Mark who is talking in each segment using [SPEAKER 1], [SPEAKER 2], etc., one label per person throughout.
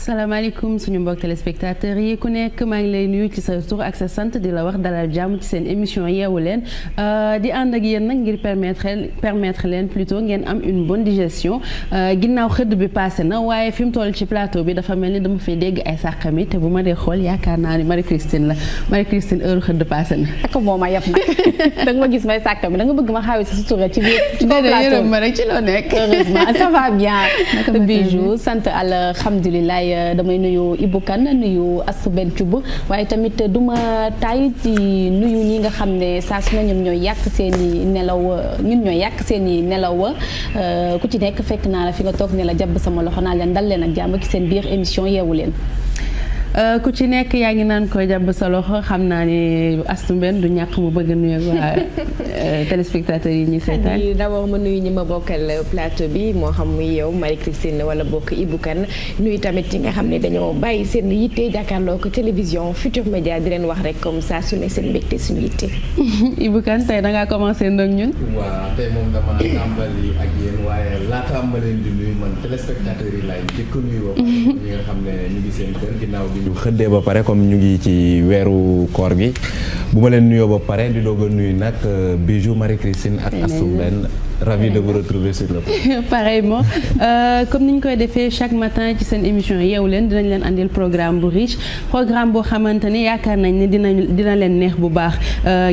[SPEAKER 1] salaamaaleykum suñu mbokk téléspectateurs yi ku nekk maa ngi lay nuyu ci sa tur ak sa sant di la wax dalal jàmm ci seen émission yeewu leen di ànd ak yéen nag ngir permettre leen plutôt ngeen am une bonne digestion ginnaaw xëdd bi passé na waaye fi mu toll ci plateau bi dafa mel ni dama fay dégg ay sàqami te bu ma dee xool yaakaar naa ni Marie-Christine la Marie-Christine heure xëdd passé na.
[SPEAKER 2] ak moom a yab nag da nga ma gis may sàqami da nga bëgg ma xaawi sa sutura ci biir plateau
[SPEAKER 1] ma rek ci loo nekk.
[SPEAKER 2] heureusement ça va bien. Bijou sant alhamdulilah. damay nuyu Ibou Kane nuyu Astou Ben Thioub waaye tamit duma taay ci nuyu ñi nga xam ne saa su ne ñun ñooy yàq seen i nelaw ku ci nekk fekk naa la fi nga toog ne la jàpp sama loxo naa leen dal leen ak jàmm ci seen biir émission yeewu leen.
[SPEAKER 1] ku ci nekk yaa ngi naan koy jàpp sa loxo xam naa ni Astou Mbène du ñàkk mu bëgg nuyu waa téléspectateurs yi ñuy seetaan.
[SPEAKER 3] d'abord ma nuyu ñi ma bokkal plateau bi moo xam muy yow Marie-Christine wala bokk Ibou Kane nuyu tamit ñi nga xam ne dañoo bàyyi seen yitte jàkkaarloo ko télévision Futur Média di leen wax rek comme ça su ne seen mbégte suñu yitte.
[SPEAKER 1] Ibou Kane tey da ngaa commencé ndoog ñun.
[SPEAKER 4] waaw tey moom dama tàmbali ak yéen waaye laata ma leen di nuyu man téléspectateurs yi laay njëkk a nuyu ba pare ñi nga xam ne ñu ngi seen kër ginnaaw bi ñu xëddee ba pare comme ñu ngi ci weeru koor gi bu ma leen nuyoo ba pare di doog a nuyu nag Bijou Marie-Christine ak Astou Mbène ravi de vous retrouver sur le plateau.
[SPEAKER 1] Pareillement comme ni ñu koy defee chaque matin ci seen émission yeewu leen dinañ leen andil programme bu riche programme boo xamante ni yaakaar nañ ne dina leen neex bu baax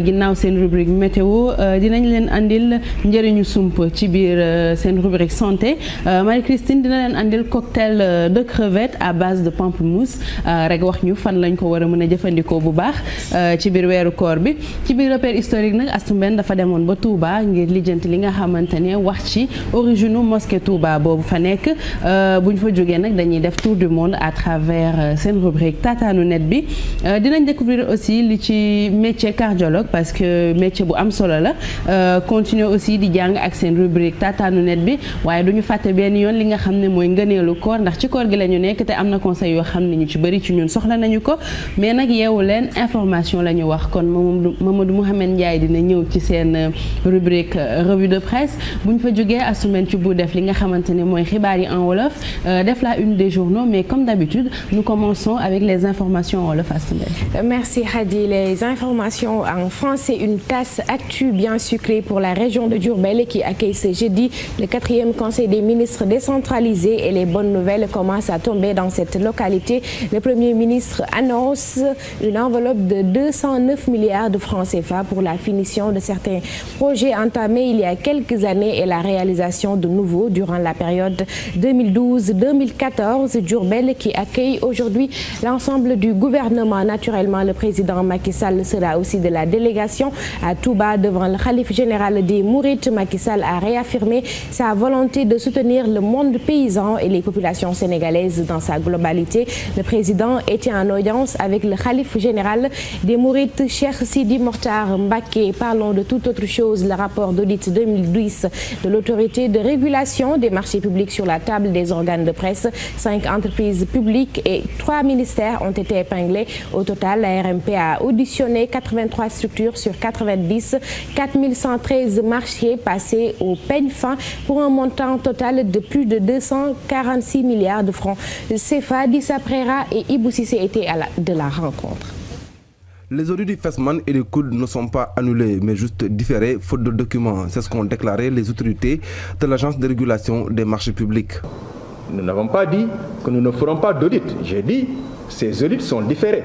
[SPEAKER 1] ginnaaw seen rubrique météo dinañ leen andil njëriñu sump ci biir seen rubrique santé Marie-Christine dina leen andil cocktail de crevettes à base de pamplemousse rek wax ñu fan lañ ko war a mën a jëfandikoo bu baax ci biir weeru koor bi ci biir repère historique nag Astou Mbène dafa demoon ba Touba ngir lijjanti li nga xamante ne wax ci origine mosquée Touba boobu fa nekk bu ñu fa jógee nag dañuy def tour du monde à travers seen rubrique tataanu net bi dinañ découvrir aussi li ci métier cardiologue parce que métier bu am solo la continuer aussi di jàng ak seen rubrique tataanu net bi waaye du ñu fàtte benn yoon li nga xam ne mooy ngëneelu koor ndax ci koor gi la ñu nekk te am na conseil yoo xam ne ñu ci bëri ci ñun soxla nañu ko mais nag yeewu leen information la ñu wax kon Mamadou Mouhamed Ndiaye dina ñëw ci seen rubrique revue de presse bu ñu fa jógee Astou Mbène ci bu def li nga xamante ne mooy xibaar yi en wolof def la une des journaux mais comme d'habitude nous commençons avec les informations en wolof Astou Mbène.
[SPEAKER 3] Merci Khady. Les informations en français, une tasse actu bien sucrée pour la région de Diourbel qui accueille ce jeudi le 4e conseil des ministres décentralisé et les bonnes nouvelles commencent à tomber dans cette localité. Le Premier ministre annonce une enveloppe de 209 milliards de francs CFA pour la finition de certains projets entamés il y a quelques années et la réalisation de nouveaux durant la période 2012-2014. Diourbel qui accueille aujourd'hui l'ensemble du gouvernement. Naturellement, le président Macky Sall sera aussi de la délégation à Touba devant le khalife général des Mourides. Macky Sall a réaffirmé sa volonté de soutenir le monde paysan et les populations sénégalaises dans sa globalité. Le président était en audience avec le khalife général des Mourides, Cheikh Sidi Mokhtar Mbacké. Parlons de toute autre chose. Le rapport d'audit 2010 de l'autorité de régulation des marchés publics sur la table des organes de presse. 5 entreprises publiques et 3 ministères ont été épinglés. Au total, la RMP a auditionné 83 structures sur 90, 4113 marchés passés au peigne fin pour un montant total de plus de 246 milliards de francs CFA. Dissa Préra et Ibou Cissé étaient de la rencontre.
[SPEAKER 5] Les audits du FESMAN et du COUD ne sont pas annulés, mais juste différés faute de documents. C'est ce qu'ont déclaré les autorités de l'Agence de régulation des marchés publics.
[SPEAKER 6] Nous n'avons pas dit que nous ne ferons pas d'audit. J'ai dit ces audits sont différés.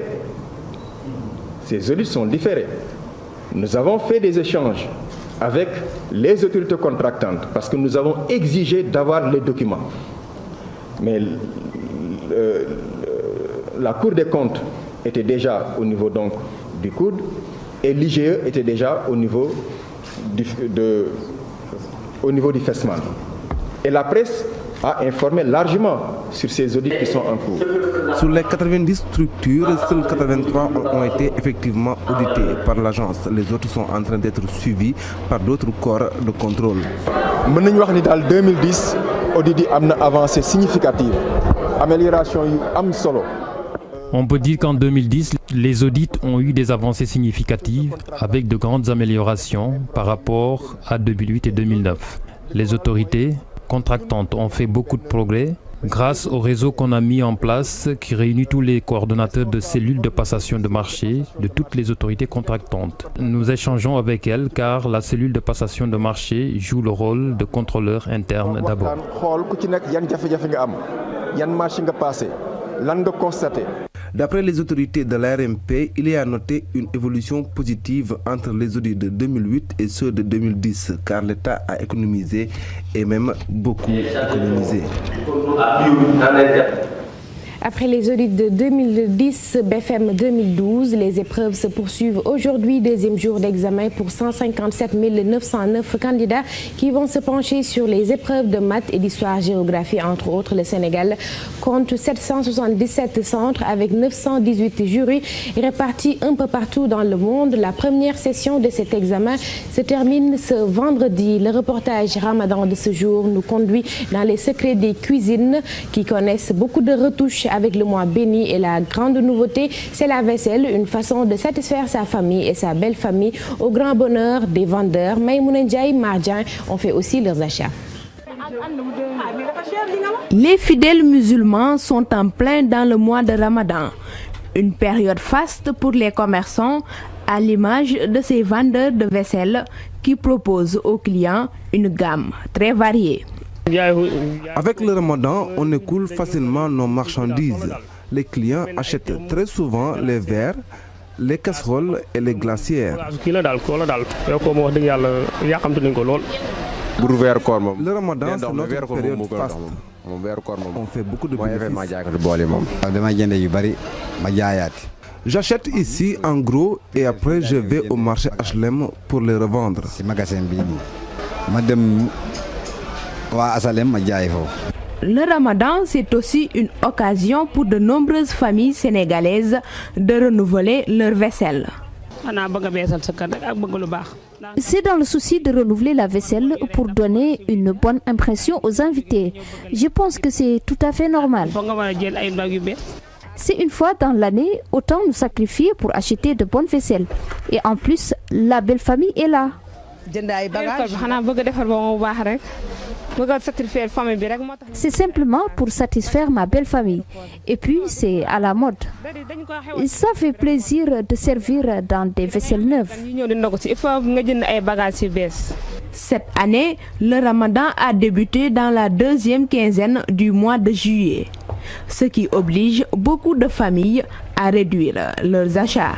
[SPEAKER 6] Ces audits sont différés. Nous avons fait des échanges avec les autorités contractantes parce que nous avons exigé d'avoir les documents. Mais la Cour des comptes était déjà au niveau donc du COUD et l'IGE était déjà au niveau du FESMAN. Et la presse a informé largement sur ces audits qui sont en cours.
[SPEAKER 5] Sur les 90 structures, seules 83 ont été effectivement auditées par l'agence. Les autres sont en train d'être suivis par d'autres corps de contrôle.
[SPEAKER 6] Mën nañu wax ni daal 2010 audit yi am na avancée significative amélioration yu am solo.
[SPEAKER 7] On peut dire qu'en 2010, les audits ont eu des avancées significatives avec de grandes améliorations par rapport à 2008 et 2009. Les autorités contractantes ont fait beaucoup de progrès grâce au réseau qu'on a mis en place qui réunit tous les coordonnateurs de cellules de passation de marché de toutes les autorités contractantes. Nous échangeons avec elles car la cellule de passation de marché joue le rôle de contrôleur interne d'abord.
[SPEAKER 5] D'après les autorités de l'ARMP, il y a noté une évolution positive entre les audits de 2008 et ceux de 2010, car l'État a économisé et même beaucoup économisé.
[SPEAKER 3] Après les audits de 2010, BFM 2012, les épreuves se poursuivent aujourd'hui, deuxième jour d'examen pour 157 909 candidats qui vont se pencher sur les épreuves de maths et d'histoire-géographie, entre autres. Le Sénégal compte 777 centres avec 918 jurys répartis un peu partout dans le monde. La première session de cet examen se termine ce vendredi. Le reportage Ramadan de ce jour nous conduit dans les secrets des cuisines qui connaissent beaucoup de retouches avec le mois béni, et la grande nouveauté, c'est la vaisselle, une façon de satisfaire sa famille et sa belle famille au grand bonheur des vendeurs. Maïmouna Ndiaye, Marjan ont fait aussi leurs achats.
[SPEAKER 8] Les fidèles musulmans sont en plein dans le mois de Ramadan, une période faste pour les commerçants, à l'image de ces vendeurs de vaisselle qui proposent aux clients une gamme très variée.
[SPEAKER 5] Avec le Ramadan, on écoule facilement nos marchandises. Les clients achètent très souvent les verres, les casseroles et les glacières. Le Ramadan, c'est notre période faste. On fait beaucoup de bénéfices. J'achète ici en gros et après je vais au marché HLM pour les revendre.
[SPEAKER 8] Le Ramadan, c'est aussi une occasion pour de nombreuses familles sénégalaises de renouveler leur vaisselle.
[SPEAKER 9] C'est dans le souci de renouveler la vaisselle pour donner une bonne impression aux invités. Je pense que c'est tout à fait normal. C'est une fois dans l'année, autant nous sacrifier pour acheter de bonnes vaisselles. Et en plus, la belle famille est là. C'est simplement pour satisfaire ma belle famille. Et puis, c'est à la mode. Ça fait plaisir de servir dans des vaisselles neuves.
[SPEAKER 8] Cette année, le Ramadan a débuté dans la deuxième quinzaine du mois de juillet, ce qui oblige beaucoup de familles à réduire leurs achats.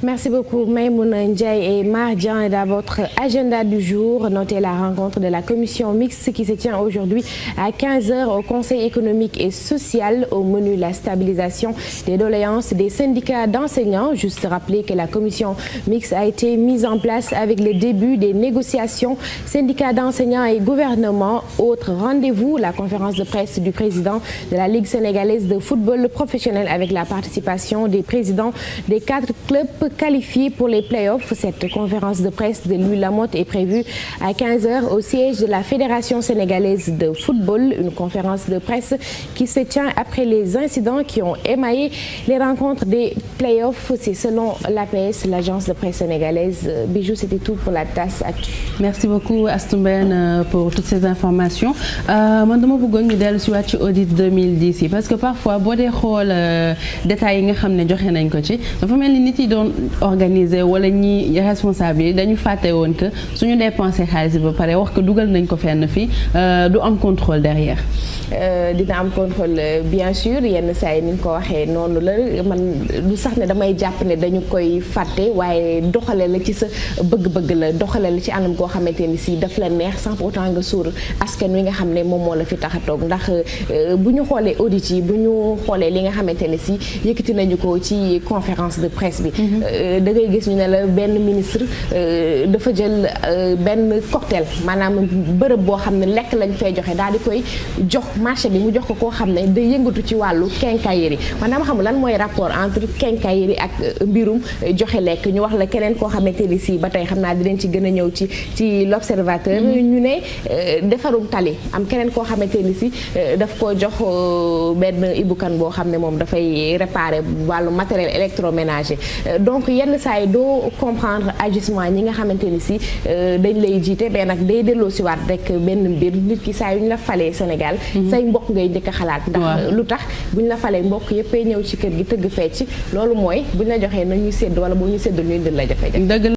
[SPEAKER 3] Merci beaucoup Maïmouna Ndiaye et Marjan. Et dans votre agenda du jour, notez la rencontre de la commission mixte qui se tient aujourd'hui à 15h au Conseil économique et social. Au menu, la stabilisation des doléances des syndicats d'enseignants. Juste rappeler que la commission mixte a été mise en place avec le début des négociations syndicats d'enseignants et gouvernement. Autre rendez-vous, la conférence de presse du président de la Ligue sénégalaise de football professionnel avec la participation des présidents des 4 clubs qualifiés pour les playoffs. Cette conférence de presse de Louis Lamotte est prévue à 15h au siège de la Fédération sénégalaise de football. Une conférence de presse qui se tient après les incidents qui ont émaillé les rencontres des playoffs. C'est selon l'APS, l'agence de presse sénégalaise. Bijou, c'était tout pour la tasse actu.
[SPEAKER 1] Merci beaucoup Astumben pour toutes ces informations. Man dama bëggoon ñu dellu si waat ci audit 2010 yi parce que parfois boo dee xool détails yi nga xam ne joxe nañ ko ci dafa mel ni nit yi doon organiser wala ñi responsable yi dañu fàtte woon que suñu dépensé xaalis ba pare wax ko dugal nañ ko fenn fii du am contrôle derrière.
[SPEAKER 3] Dina am contrôle bien sûr yenn saa yi ni nga ko waxee noonu la man du sax ne damay jàpp ne dañu koy fàtte waaye doxale la ci sa bëgg-bëgg la doxale la ci anam koo xamante ni si daf la neex sans pour autant nga suur askan wi nga xam ne moom moo la fi tax a toog ndax bu ñu xoolee audit yi bu ñu xoolee li nga xamante ne si yëkkati nañu ko ci conférence de presse bi. Da ngay gis ñu ne la benn ministre dafa jël benn cocktail maanaam bërëb boo xam ne lekk lañ fay joxe daal di koy jox marché bi mu jox ko koo xam ne day yëngatu ci wàllu quincaillerie man dama xam lan mooy rapport entre quincaillerie ak mbirum joxe lekk ñu wax la keneen koo xamante ni si ba tey xam naa dinañ ci gën a ñëw ci l'observateur ñu ne defarum tali am keneen koo xamante ni si daf ko jox benn ibukan boo xam ne moom dafay réparer wàllu matériel électroménager donc donc yenn saa yi doo comprendre agissement ñi nga xamante ni si dañ lay jiite mais nag day delloo si waat rek benn mbir nit ki saa yu ñu la falee Sénégal say mbokk ngay njëkk a xalaat ndax lu tax bu ñu la falee mbokk yëppay ñëw ci kër gi tëgg fecc loolu mooy bu ñu la joxee nañuy sédd wala bu ñu sédd ñuy dil la jafe-jafe